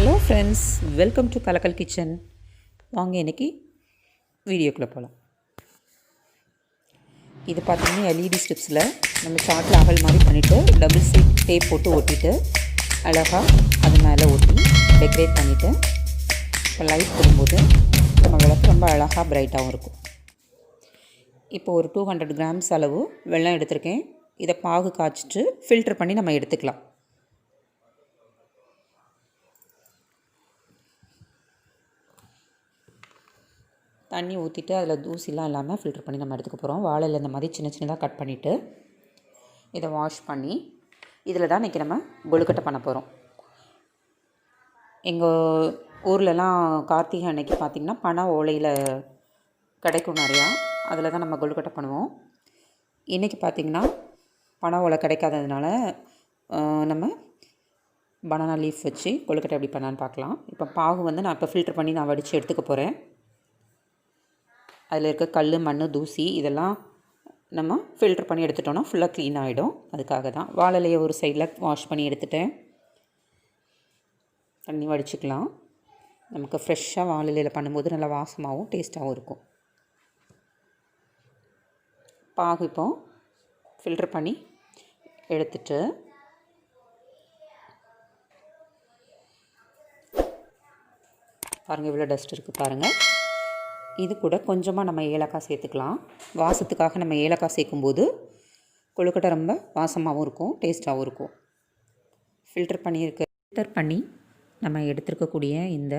Hello friends, welcome to Kalakkal kitchen. வாங்க இன்றைக்கி வீடியோக்குள்ளே போகலாம். இது பார்த்திங்கன்னா எல்இடி ஸ்ட்ரிப்ஸில் நம்ம சாட்டில் அகல் மாதிரி பண்ணிவிட்டு டபுள் சைட் டேப் போட்டு ஒட்டிட்டு அழகாக அது மேலே ஒட்டி டெக்கரேட் பண்ணிவிட்டு இப்போ லைட் போடும்போது நம்ம விளக்கு ரொம்ப அழகாக பிரைட்டாகவும் இருக்கும். இப்போ ஒரு 200 கிராம்ஸ் அளவு வெல்லம் எடுத்திருக்கேன். இதை பாகு காய்ச்சிட்டு ஃபில்டர் பண்ணி நம்ம எடுத்துக்கலாம். தண்ணி ஊற்றிட்டு அதில் தூசிலாம் இல்லாமல் ஃபில்டர் பண்ணி நம்ம எடுத்துக்க போகிறோம். வாழையில் இந்த மாதிரி சின்ன சின்னதாக கட் பண்ணிவிட்டு இதை வாஷ் பண்ணி இதில் தான் இன்றைக்கி நம்ம கொழுக்கட்டை பண்ண போகிறோம். எங்கள் ஊர்லலாம் கார்த்திகை அன்னைக்கு பார்த்திங்கன்னா பனை ஓலையில் கிடைக்கும் நிறையா. அதில் தான் நம்ம கொழுக்கட்டை பண்ணுவோம். இன்றைக்கி பார்த்திங்கன்னா பனை ஓலை கிடைக்காததுனால நம்ம பனானா லீஃப் வச்சு கொழுக்கட்டை எப்படி பண்ணான்னு பார்க்கலாம். இப்போ பாகு வந்து நான் இப்போ ஃபில்டர் பண்ணி நான் வடித்து எடுத்துக்க போகிறேன். அதில் இருக்க கல், மண், தூசி இதெல்லாம் நம்ம ஃபில்டர் பண்ணி எடுத்துட்டோன்னா ஃபுல்லாக க்ளீன் ஆகிடும். அதுக்காக தான் வாழையிலையை ஒரு சைடில் வாஷ் பண்ணி எடுத்துட்டேன். தண்ணி வடிச்சுக்கலாம். நமக்கு ஃப்ரெஷ்ஷாக வாழையிலையில் பண்ணும்போது நல்லா வாசமாகவும் டேஸ்ட்டாகவும் இருக்கும். பாகு இப்போ ஃபில்டர் பண்ணி எடுத்துட்டு பாருங்கள், இவ்வளோ டஸ்ட் இருக்குது பாருங்கள். இது கூட கொஞ்சமாக நம்ம ஏலக்காய் சேர்த்துக்கலாம். வாசத்துக்காக நம்ம ஏலக்காய் சேர்க்கும்போது கொழுக்கட்டை ரொம்ப வாசமாகவும் இருக்கும், டேஸ்ட்டாகவும் இருக்கும். ஃபில்டர் பண்ணி நம்ம எடுத்துருக்கக்கூடிய இந்த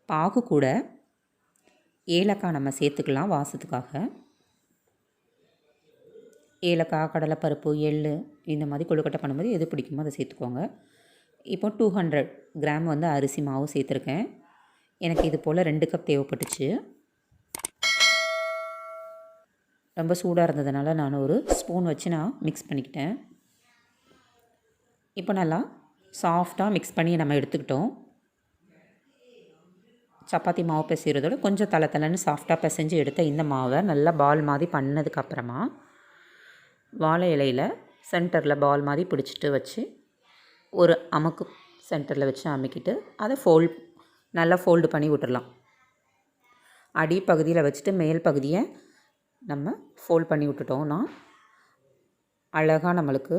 பாகு கூட ஏலக்காய் நம்ம சேர்த்துக்கலாம் வாசத்துக்காக. ஏலக்காய், கடலைப்பருப்பு, எள் இந்த மாதிரி கொழுக்கட்டை பண்ணும்போது எது பிடிக்குமோ அதை சேர்த்துக்கோங்க. இப்போ 200 கிராம் வந்து அரிசி மாவு சேர்த்துருக்கேன். எனக்கு இது போல் 2 கப் தேவைப்பட்டுச்சு. ரொம்ப சூடாக இருந்ததுனால நான் ஒரு ஸ்பூன் வச்சு நான் மிக்ஸ் பண்ணிக்கிட்டேன். இப்போ நல்லா சாஃப்டாக மிக்ஸ் பண்ணி நம்ம எடுத்துக்கிட்டோம். சப்பாத்தி மாவு பிசைகிறதோட கொஞ்சம் தலை சாஃப்டாக பிசைஞ்சு எடுத்த இந்த மாவை நல்லா பால் மாதிரி பண்ணதுக்கப்புறமா வாழை இலையில் சென்டரில் பால் மாதிரி பிடிச்சிட்டு வச்சு ஒரு அமுக்கு சென்டரில் வச்சு அமுக்கிட்டு அதை நல்லா ஃபோல்டு பண்ணி விட்டுடலாம். அடிப்பகுதியில் வச்சுட்டு மேல் பகுதியை நம்ம ஃபோல்ட் பண்ணி விட்டுட்டோம்னா அழகாக நம்மளுக்கு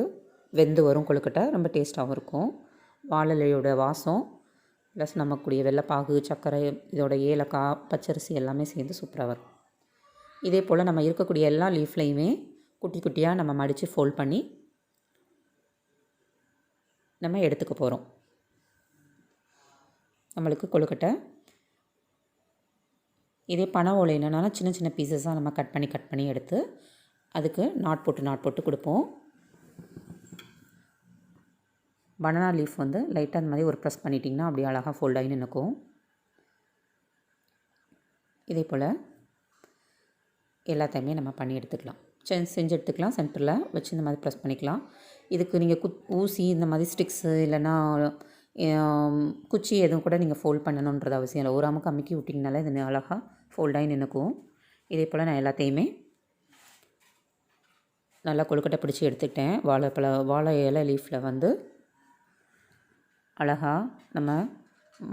வெந்து வரும் கொழுக்கட்டை. ரொம்ப டேஸ்ட்டாகவும் இருக்கும். வாழையோட வாசம் ப்ளஸ் நமக்குடைய வெள்ளைப்பாகு, சர்க்கரை, இதோட ஏலக்காய், பச்சரிசி எல்லாமே சேர்ந்து சூப்பராக வரும். இதே போல் நம்ம இருக்கக்கூடிய எல்லா லீஃப்லையுமே குட்டி குட்டியாக நம்ம மடித்து ஃபோல்ட் பண்ணி நம்ம எடுத்துக்க போகிறோம். நம்மளுக்கு கொழுக்கட்டை இதே பனை ஓலை என்னென்னா சின்ன சின்ன பீசஸாக நம்ம கட் பண்ணி எடுத்து அதுக்கு நாட் போட்டு கொடுப்போம். பனானா லீஃப் வந்து லைட்டாக அந்த மாதிரி ஒரு ப்ரெஸ் பண்ணிட்டிங்கன்னா அப்படியே அழகாக ஃபோல்ட் ஆகி நிற்கும். இதே போல் எல்லாத்தையுமே நம்ம பண்ணி எடுத்துக்கலாம். செஞ்சு எடுத்துக்கலாம். சென்டரில் வச்சு இந்த மாதிரி ப்ரெஸ் பண்ணிக்கலாம். இதுக்கு நீங்கள் ஊசி இந்த மாதிரி ஸ்டிக்ஸு இல்லைன்னா குச்சி எதுவும் கூட நீங்கள் ஃபோல்ட் பண்ணணுன்றது அவசியம் இல்லை. ஒரு அமுக்கு அமுக்கி விட்டிங்கனாலே இது அழகாக ஃபோல்டாகி நிற்கும். இதே போல் நான் எல்லாத்தையுமே நல்லா கொழுக்கட்டை பிடிச்சி எடுத்துக்கிட்டேன். வாழை இலை லீஃபில் வந்து அழகாக நம்ம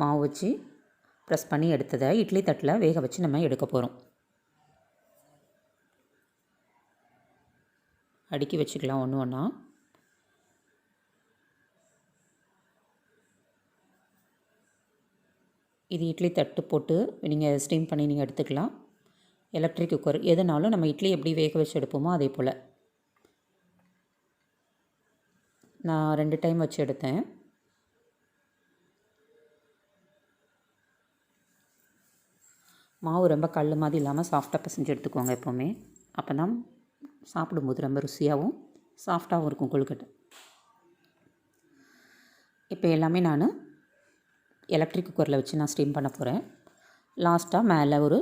மாவு வச்சு ப்ரெஸ் பண்ணி எடுத்ததை இட்லி தட்டில் வேக வச்சு நம்ம எடுக்க போகிறோம். அடுக்கி வச்சுக்கலாம் ஒன்று ஒன்றா. இது இட்லி தட்டு போட்டு நீங்கள் ஸ்டீம் பண்ணி நீங்கள் எடுத்துக்கலாம். எலக்ட்ரிக் குக்கர் எதுனாலும் நம்ம இட்லி எப்படி வேக வச்சு எடுப்போமோ அதே போல். நான் 2 டைம் வச்சு எடுத்தேன். மாவு ரொம்ப கல் மாதிரி இல்லாமல் சாஃப்டாக பிசைஞ்சு எடுத்துக்கோங்க எப்போவுமே. அப்போ தான் சாப்பிடும்போது ரொம்ப ருசியாகவும் சாஃப்டாகவும் இருக்கும் கொழுக்கட்டை. இப்போ எல்லாமே நான் எலக்ட்ரிக் குக்கரில் வச்சு நான் ஸ்டீம் பண்ண போகிறேன். லாஸ்ட்டாக மேலே ஒரு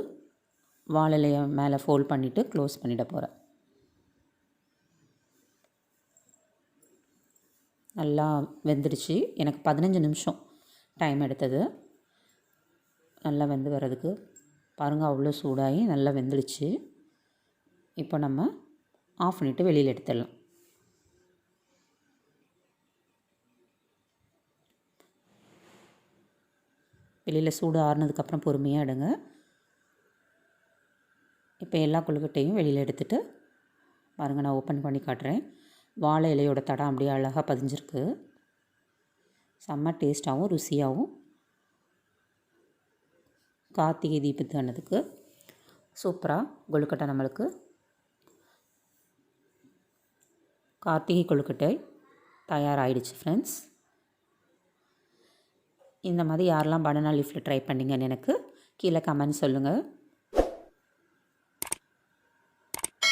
வாழையிலையை மேலே ஃபோல்ட் பண்ணிவிட்டு க்ளோஸ் பண்ணிட போகிறேன். நல்லா வெந்துடுச்சு. எனக்கு 15 நிமிஷம் டைம் எடுத்தது நல்லா வெந்து வர்றதுக்கு. பாருங்கள், அவ்வளோ சூடாகி நல்லா வெந்துடுச்சு. இப்போ நம்ம ஆஃப் பண்ணிவிட்டு வெளியில் எடுத்துடலாம். வெளியில் சூடு ஆறுனதுக்கப்புறம் பொறுமையாக எடுங்க. இப்போ எல்லா கொழுக்கட்டையும் வெளியில் எடுத்துகிட்டு பாருங்கள், நான் ஓப்பன் பண்ணி காட்டுறேன். வாழை இலையோட தடம் அப்படியே அழகாக பதிஞ்சிருக்கு. செம்ம டேஸ்ட்டாகவும் ருசியாகவும் கார்த்திகை தீபத்தானதுக்கு சூப்பராக கொழுக்கட்டை நம்மளுக்கு கார்த்திகை கொழுக்கட்டை தயாராகிடுச்சு ஃப்ரெண்ட்ஸ். இந்த மாதிரி யாரெல்லாம் பனானா லீஃபில் ட்ரை பண்ணிங்கன்னு எனக்கு கீழே கமெண்ட் சொல்லுங்கள்.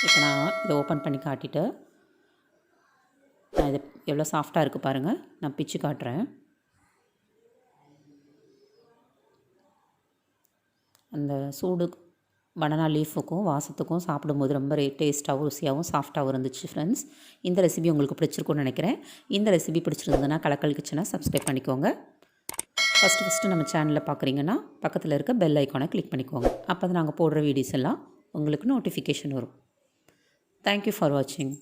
இப்போ நான் இதை ஓப்பன் பண்ணி காட்டிட்டு நான் இது எவ்வளோ சாஃப்டாக இருக்குது பாருங்கள். நான் பிச்சு காட்டுறேன். அந்த சூடு பனானா லீஃபுக்கும் வாசத்துக்கும் சாப்பிடும்போது ரொம்ப டேஸ்ட்டாகவும் ருசியாகவும் சாஃப்டாகவும் இருந்துச்சு ஃப்ரெண்ட்ஸ். இந்த ரெசிபி உங்களுக்கு பிடிச்சிருக்குன்னு நினைக்கிறேன். இந்த ரெசிபி பிடிச்சிருந்ததுன்னா கலக்கல் கிச்சனை சப்ஸ்கிரைப் பண்ணிக்கோங்க. ஃபஸ்ட்டு நம்ம சேனலில் பார்க்குறீங்கன்னா பக்கத்தில் இருக்க பெல் ஐக்கானை கிளிக் பண்ணிக்கோங்க. அப்போ தான் நாங்கள் போடுற வீடியோஸ் எல்லாம் உங்களுக்கு நோட்டிஃபிகேஷன் வரும். தேங்க்யூ ஃபார் வாட்சிங்.